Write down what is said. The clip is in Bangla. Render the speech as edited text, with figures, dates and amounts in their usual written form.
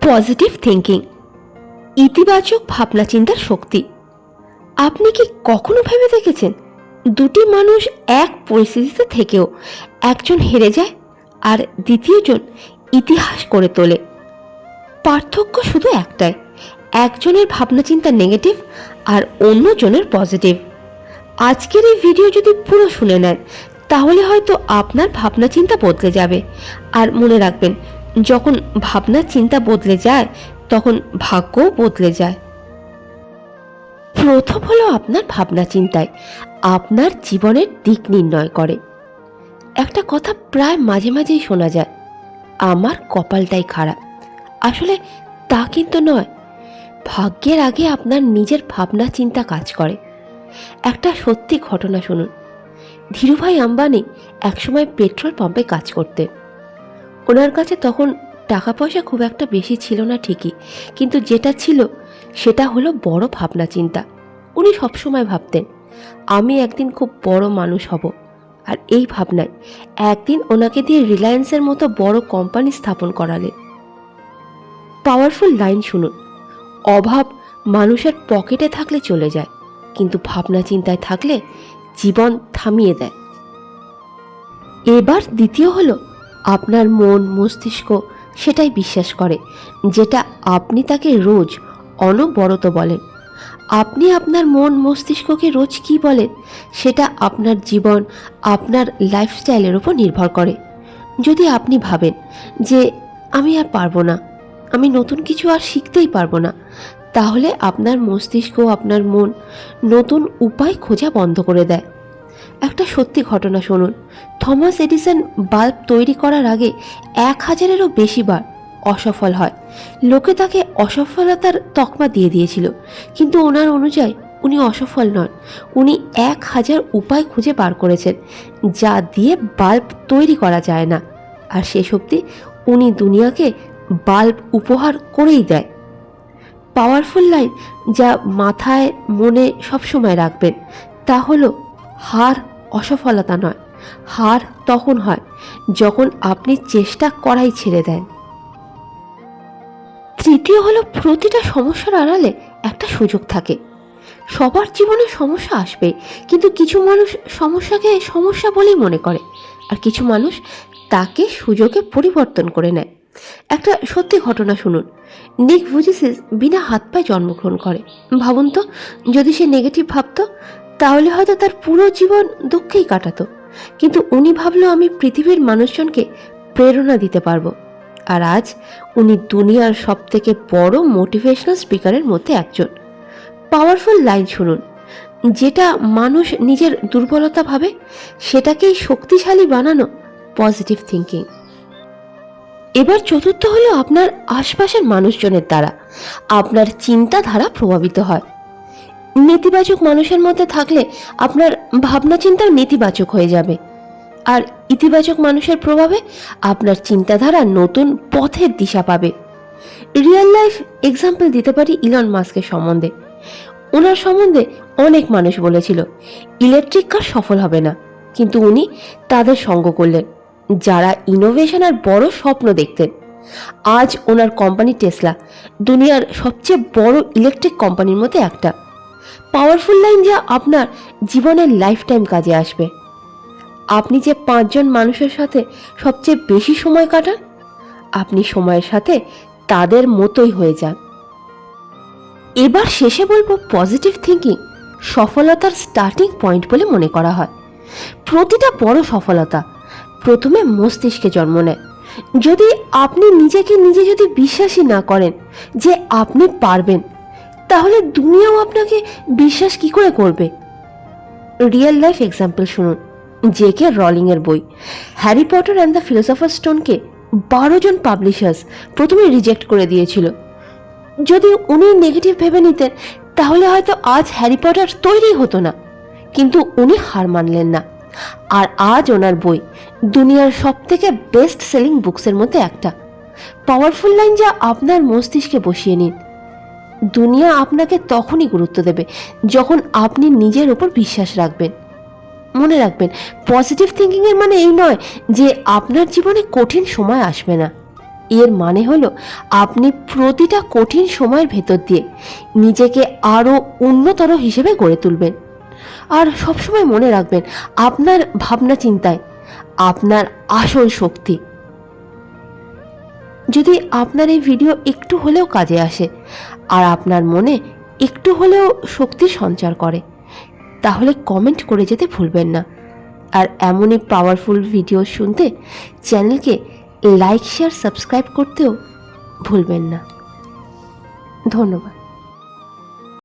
পজিটিভ থিঙ্কিং, ইতিবাচক ভাবনা চিন্তার শক্তি। আপনি কি কখনো ভেবে দেখেছেন দুটি মানুষ এক পরিস্থিতিতে থেকেও একজন হেরে যায় আর দ্বিতীয়জন ইতিহাস করে তোলে? পার্থক্য শুধু একটাই, একজনের ভাবনা চিন্তা নেগেটিভ আর অন্যজনের পজিটিভ। আজকের এই ভিডিও যদি পুরো শুনে নেন তাহলে হয়তো আপনার ভাবনা চিন্তা বদলে যাবে। আর মনে রাখবেন, যখন ভাবনা চিন্তা বদলে যায় তখন ভাগ্যও বদলে যায়। প্রথম হলো, আপনার ভাবনা চিন্তায় আপনার জীবনের দিক নির্ণয় করে। একটা কথা প্রায় মাঝে মাঝেই শোনা যায়, আমার কপালটাই খারাপ। আসলে তা কিন্তু নয়, ভাগ্যের আগে আপনার নিজের ভাবনা চিন্তা কাজ করে। একটা সত্যি ঘটনা শুনুন। ধীরুভাই আম্বানি একসময় পেট্রোল পাম্পে কাজ করতেন। ওনার কাছে তখন টাকা পয়সা খুব একটা বেশি ছিল না ঠিকই, কিন্তু যেটা ছিল সেটা হলো বড় ভাবনা চিন্তা। উনি সবসময় ভাবতেন, আমি একদিন খুব বড় মানুষ হব। আর এই ভাবনায় একদিন ওনাকে দিয়ে রিলায়েন্সের মতো বড় কোম্পানি স্থাপন করালেন। পাওয়ারফুল লাইন শুনুন, অভাব মানুষের পকেটে থাকলে চলে যায়, কিন্তু ভাবনা চিন্তায় থাকলে জীবন থামিয়ে দেয়। এবার দ্বিতীয় হলো, আপনার মন মস্তিষ্ক সেটাই বিশ্বাস করে যেটা আপনি তাকে রোজ অনবরত বলেন। আপনি আপনার মন মস্তিষ্ককে রোজ কি বলেন সেটা আপনার জীবন, আপনার লাইফস্টাইলের উপর নির্ভর করে। যদি আপনি ভাবেন যে আমি আর পারবো না, আমি নতুন কিছু আর শিখতেই পারবো না, তাহলে আপনার মস্তিষ্ক, আপনার মন নতুন উপায় খোঁজা বন্ধ করে দেয়। একটা সত্যি ঘটনা শুনুন। থমাস এডিসন বাল্ব তৈরি করার আগে 1000-এরও বেশি বার অসফল হয়। লোকে তাকে অসফলতার তকমা দিয়ে দিয়েছিল, কিন্তু ওনার অনুযায়ী উনি অসফল নন। উনি 1000 উপায় খুঁজে বার করেছেন যা দিয়ে বাল্ব তৈরি করা যায় না, আর শেষ অবধি উনি দুনিয়াকে বাল্ব উপহার করেই দেয়। পাওয়ারফুল লাইন যা মাথায় মনে সবসময় রাখবেন তা হলো, হার অসফলতা নয়, হার তখন হয় যখন আপনি চেষ্টা করাই ছেড়ে দেন। তৃতীয় হলো, প্রতিটা সমস্যার আড়ালে একটা সুযোগ থাকে। সবার জীবনে সমস্যা আসবে, কিন্তু কিছু মানুষ সমস্যাকে সমস্যা বলেই মনে করে, আর কিছু মানুষ তাকে সুযোগে পরিবর্তন করে নেয়। একটা সত্যি ঘটনা শুনুন। নিক ভুজিসিস বিনা হাত পায়ে জন্মগ্রহণ করে। ভাবুন তো, যদি সে নেগেটিভ ভাবতো তাহলে হয়তো তার পুরো জীবন দুঃখেই কাটাতো, কিন্তু উনি ভাবলো আমি পৃথিবীর মানুষজনকে প্রেরণা দিতে পারবো। আর আজ উনি দুনিয়ার সব থেকে বড় মোটিভেশনাল স্পিকারের মধ্যে একজন। পাওয়ারফুল লাইন শুনুন, যেটা মানুষ নিজের দুর্বলতা ভাবে সেটাকেই শক্তিশালী বানানো পজিটিভ থিঙ্কিং। এবার চতুর্থ হলো, আপনার আশপাশের মানুষজনের দ্বারা আপনার চিন্তাধারা প্রভাবিত হয়। নেতিবাচক মানুষের মধ্যে থাকলে আপনার ভাবনা চিন্তাও নেতিবাচক হয়ে যাবে, আর ইতিবাচক মানুষের প্রভাবে আপনার চিন্তাধারা নতুন পথের দিশা পাবে। রিয়েল লাইফ এক্সাম্পল দিতে পারি ইলন মাস্কের সম্বন্ধে। ওনার সম্বন্ধে অনেক মানুষ বলেছিল ইলেকট্রিক কার সফল হবে না, কিন্তু উনি তাদের সঙ্গ করলেন যারা ইনোভেশন আর বড় স্বপ্ন দেখতেন। আজ ওনার কোম্পানি টেসলা দুনিয়ার সবচেয়ে বড় ইলেকট্রিক কোম্পানির মধ্যে একটা। পাওয়ারফুল লাইন যা আপনার জীবনের লাইফ টাইম কাজে আসবে। আপনি যে 5 জন মানুষের সাথে সবচেয়ে বেশি সময় কাটান, আপনি সময়ের সাথে তাদের মতোই হয়ে যান। এবার শেষে বলবো, পজিটিভ থিঙ্কিং সফলতার স্টার্টিং পয়েন্ট বলে মনে করা হয়। প্রতিটা বড় সফলতা প্রথমে মস্তিষ্কে জন্ম নেয়। যদি আপনি নিজেকে নিজে যদি বিশ্বাসই না করেন যে আপনি পারবেন, তাহলে দুনিয়াও আপনাকে বিশ্বাস কি করে করবে? রিয়েল লাইফ এক্সাম্পল শুনুন। জে.কে রলিংয়ের বই Harry Potter and the Philosopher স্টোনকে 12 জন পাবলিশার্স প্রথমে রিজেক্ট করে দিয়েছিল। যদি উনি নেগেটিভ ভেবে নিতেন তাহলে হয়তো আজ হ্যারি পটার তৈরি হতো না, কিন্তু উনি হার মানলেন না, আর আজ ওনার বই দুনিয়ার সব থেকে বেস্ট সেলিং বুকসের মধ্যে একটা। পাওয়ারফুল লাইন যা আপনার মস্তিষ্কে বসিয়ে নিন। দুনিয়া আপনাকে তখনই গুরুত্ব দেবে যখন আপনি নিজের উপর বিশ্বাস রাখবেন। মনে রাখবেন, পজিটিভ থিঙ্কিং এর মানে এই নয় যে আপনার জীবনে কঠিন সময় আসবে না। এর মানে হলো আপনি প্রতিটা কঠিন সময়ের ভেতর দিয়ে নিজেকে আরও উন্নতর হিসেবে গড়ে তুলবেন। আর সবসময় মনে রাখবেন, আপনার ভাবনা চিন্তায় আপনার আসল শক্তি। যদি আপনার এই ভিডিও একটু হলেও কাজে আসে আর আপনার মনে একটু হলেও শক্তির সঞ্চার করে, তাহলে কমেন্ট করে যেতে ভুলবেন না। আর এমনই পাওয়ারফুল ভিডিও শুনতে চ্যানেলকে লাইক, শেয়ার, সাবস্ক্রাইব করতেও ভুলবেন না। ধন্যবাদ।